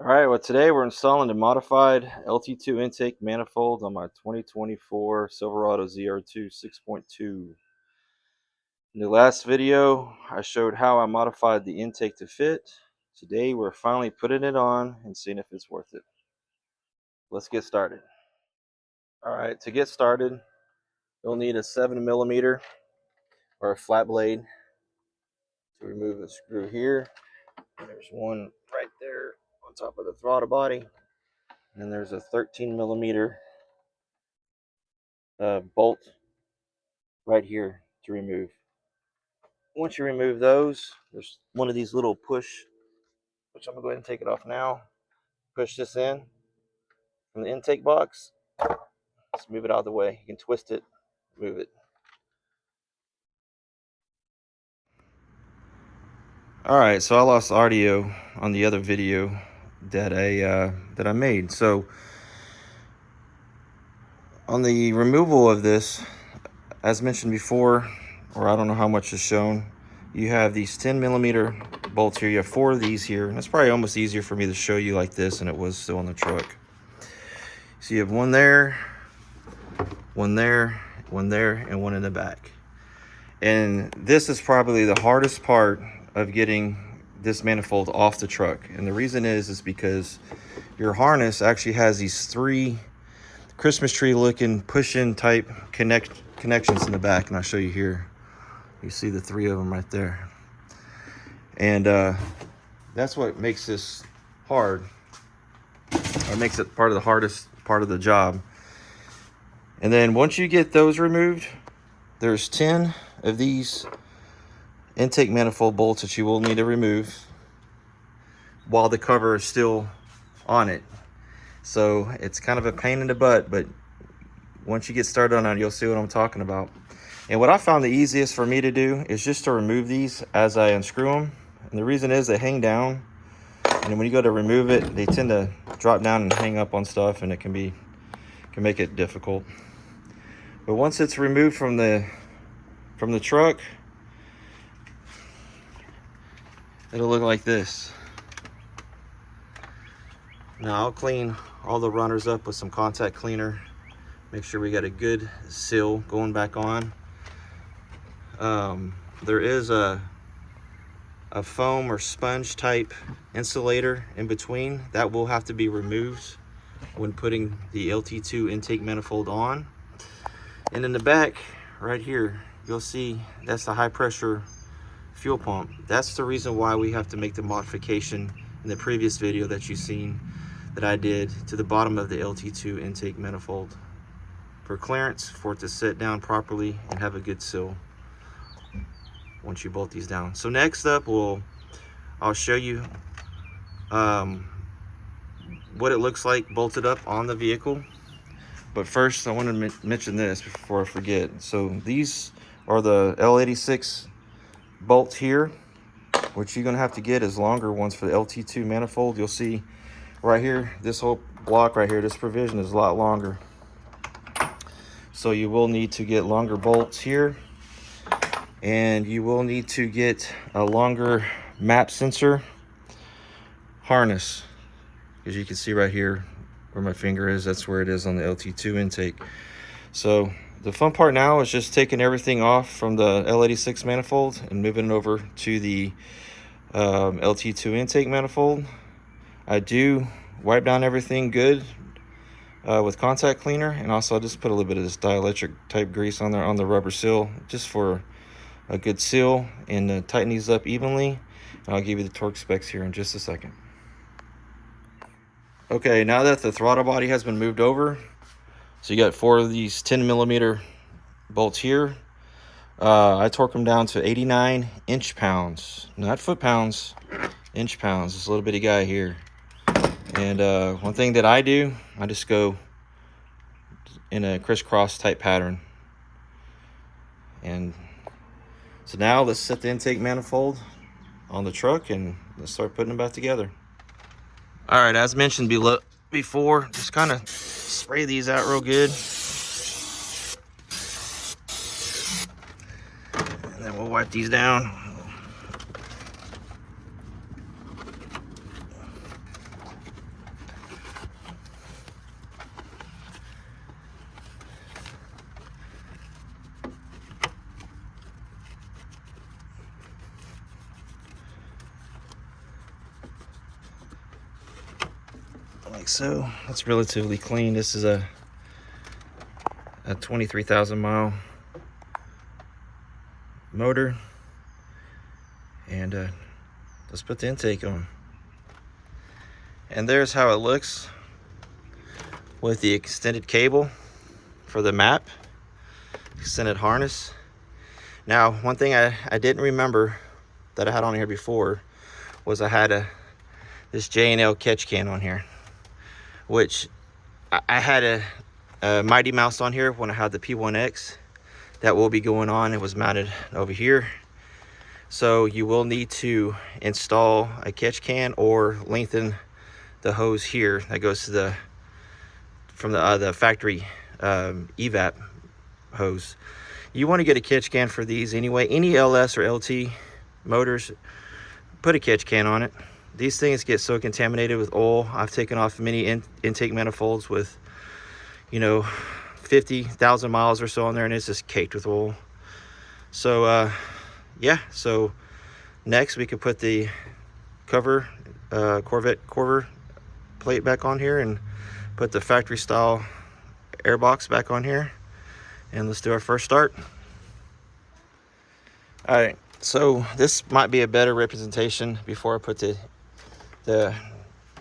Alright, well today we're installing a modified LT2 intake manifold on my 2024 Silverado ZR2 6.2. In the last video, I showed how I modified the intake to fit. Today we're finally putting it on and seeing if it's worth it. Let's get started. Alright, to get started, you'll need a 7mm or a flat blade to remove the screw here. There's one right there on top of the throttle body. And there's a 13mm bolt right here to remove. Once you remove those, there's one of these little push, which I'm gonna go ahead and take it off now. Push this in from the intake box. Just move it out of the way. You can twist it, move it. All right, so I lost audio on the other video that I made. So on the removal of this, as mentioned before, or I don't know how much is shown, you have these 10mm bolts here. You have 4 of these here, and it's probably almost easier for me to show you like this than it was still on the truck. So you have one there, one there, one there, and one in the back. And this is probably the hardest part of getting this manifold off the truck. And the reason is because your harness actually has these 3 Christmas tree looking push-in type connections in the back, and I'll show you here. You see the 3 of them right there. And that's what makes this hard, or makes it part of the hardest part of the job. And then once you get those removed, there's 10 of these intake manifold bolts that you will need to remove while the cover is still on it. So it's kind of a pain in the butt, but once you get started on it, you'll see what I'm talking about. And what I found the easiest for me to do is just to remove these as I unscrew them. And the reason is they hang down, and when you go to remove it, they tend to drop down and hang up on stuff, and it can make it difficult. But once it's removed from the truck, it'll look like this. Now I'll clean all the runners up with some contact cleaner. Make sure we got a good seal going back on. There is a foam or sponge type insulator in between that will have to be removed when putting the LT2 intake manifold on. And in the back right here, you'll see that's the high pressure fuel pump. That's the reason why we have to make the modification in the previous video that you've seen that I did to the bottom of the LT2 intake manifold for clearance, for it to sit down properly and have a good seal once you bolt these down. So next up, I'll show you what it looks like bolted up on the vehicle. But first, I want to mention this before I forget. So these are the L87 bolts here. What you're going to have to get is longer ones for the LT2 manifold. You'll see right here, this whole block right here, this provision is a lot longer. So you will need to get longer bolts here. And you will need to get a longer map sensor harness. As you can see right here where my finger is, that's where it is on the LT2 intake. So the fun part now is just taking everything off from the L87 manifold and moving it over to the LT2 intake manifold. I do wipe down everything good with contact cleaner, and also I just put a little bit of this dielectric type grease on there on the rubber seal just for a good seal, and tighten these up evenly. And I'll give you the torque specs here in just a second. Okay, now that the throttle body has been moved over, so you got 4 of these 10mm bolts here. I torque them down to 89 inch-pounds, not foot-pounds, inch-pounds. This little bitty guy here. And one thing that I do, I just go in a crisscross type pattern. And so now let's set the intake manifold on the truck and let's start putting them back together. All right, as mentioned before, just kind of spray these out real good. And then we'll wipe these down. like so. That's relatively clean. This is a 23,000 mile motor, and let's put the intake on. And there's how it looks with the extended cable for the map, extended harness. Now, one thing I didn't remember that I had on here before was I had this J&L catch can on here, which I had a Mighty Mouse on here when I had the P1X. That will be going on. It was mounted over here. So you will need to install a catch can or lengthen the hose here that goes to from the factory evap hose. You want to get a catch can for these anyway. Any LS or LT motors, put a catch can on it. These things get so contaminated with oil. I've taken off many intake manifolds with, you know, 50,000 miles or so on there, and it's just caked with oil. So yeah, so next we could put the Corvette cover plate back on here and put the factory style air box back on here, and let's do our first start. All right, so this might be a better representation before I put the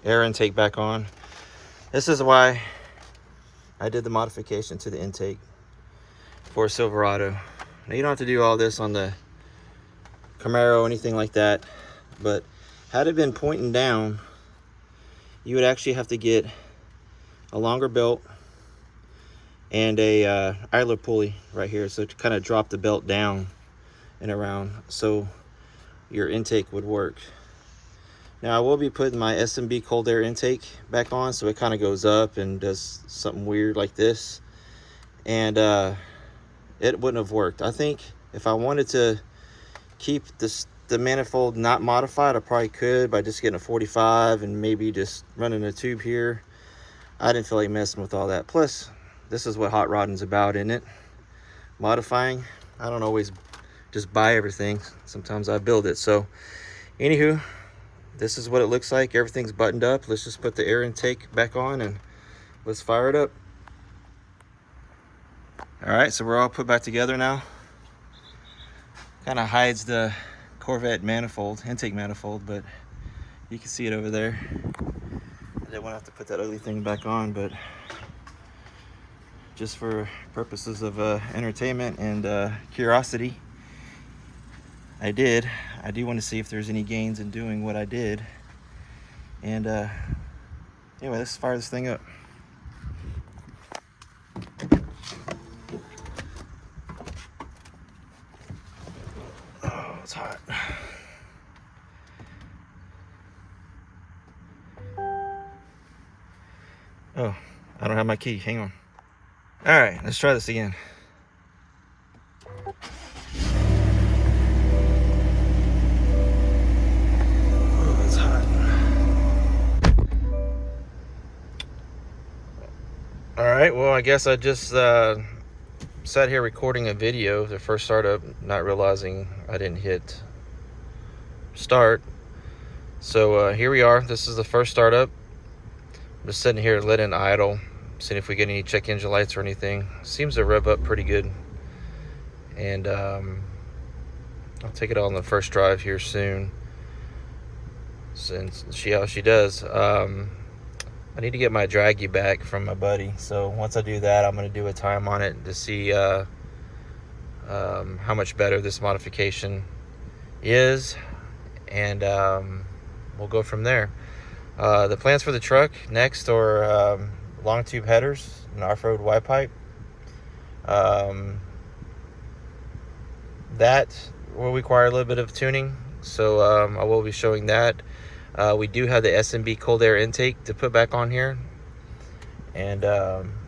air intake back on. This is why I did the modification to the intake for a Silverado. Now, you don't have to do all this on the Camaro or anything like that, but had it been pointing down, you would actually have to get a longer belt and a idler pulley right here, so to kind of drop the belt down and around so your intake would work. Now, I will be putting my SMB cold air intake back on, so it kind of goes up and does something weird like this, and it wouldn't have worked. I think if I wanted to keep the manifold not modified, I probably could by just getting a 45 and maybe just running a tube here. I didn't feel like messing with all that. Plus, this is what hot rodding's about, isn't it? Modifying. I don't always just buy everything. Sometimes I build it. So, anywho, this is what it looks like. Everything's buttoned up. Let's just put the air intake back on and let's fire it up. All right, so we're all put back together now. Kind of hides the Corvette manifold, intake manifold, but you can see it over there. I didn't want to have to put that ugly thing back on, but just for purposes of entertainment and curiosity, I do want to see if there's any gains in doing what I did. And anyway, let's fire this thing up. Oh, it's hot. Oh, I don't have my key. Hang on. All right, let's try this again. Alright, well, I guess I just sat here recording a video, the first startup, not realizing I didn't hit start. So here we are. This is the first startup. I'm just sitting here letting it idle, seeing if we get any check engine lights or anything. Seems to rev up pretty good. And I'll take it on the first drive here soon, since see how she does. I need to get my draggy back from my buddy, so once I do that, I'm going to do a time on it to see how much better this modification is, and we'll go from there. The plans for the truck next are long tube headers, an off-road Y pipe. That will require a little bit of tuning, so I will be showing that. We do have the SMB cold air intake to put back on here. And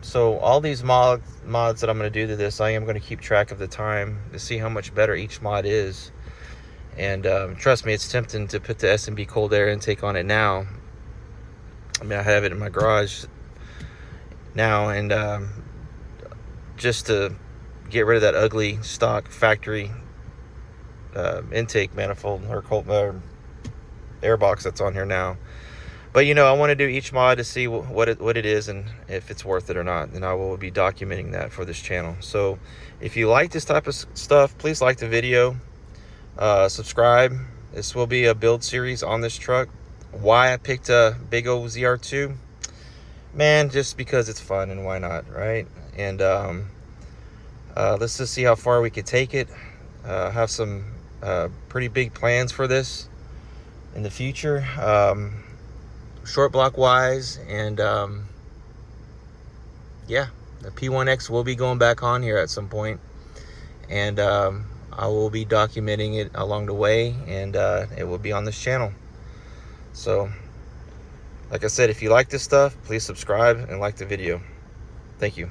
so all these mods that I'm going to do to this, I am going to keep track of the time to see how much better each mod is. And trust me, it's tempting to put the SMB cold air intake on it now. I mean, I have it in my garage now, and just to get rid of that ugly stock factory intake manifold or cold air box that's on here now. But you know, I want to do each mod to see what it is and if it's worth it or not. And I will be documenting that for this channel. So if you like this type of stuff, please like the video, subscribe. This will be a build series on this truck. Why I picked a big old ZR2, man, just because it's fun, and why not, right? And let's just see how far we could take it. Have some pretty big plans for this in the future, short block wise. And yeah, the P1X will be going back on here at some point, and I will be documenting it along the way, and it will be on this channel. So like I said, if you like this stuff, please subscribe and like the video. Thank you.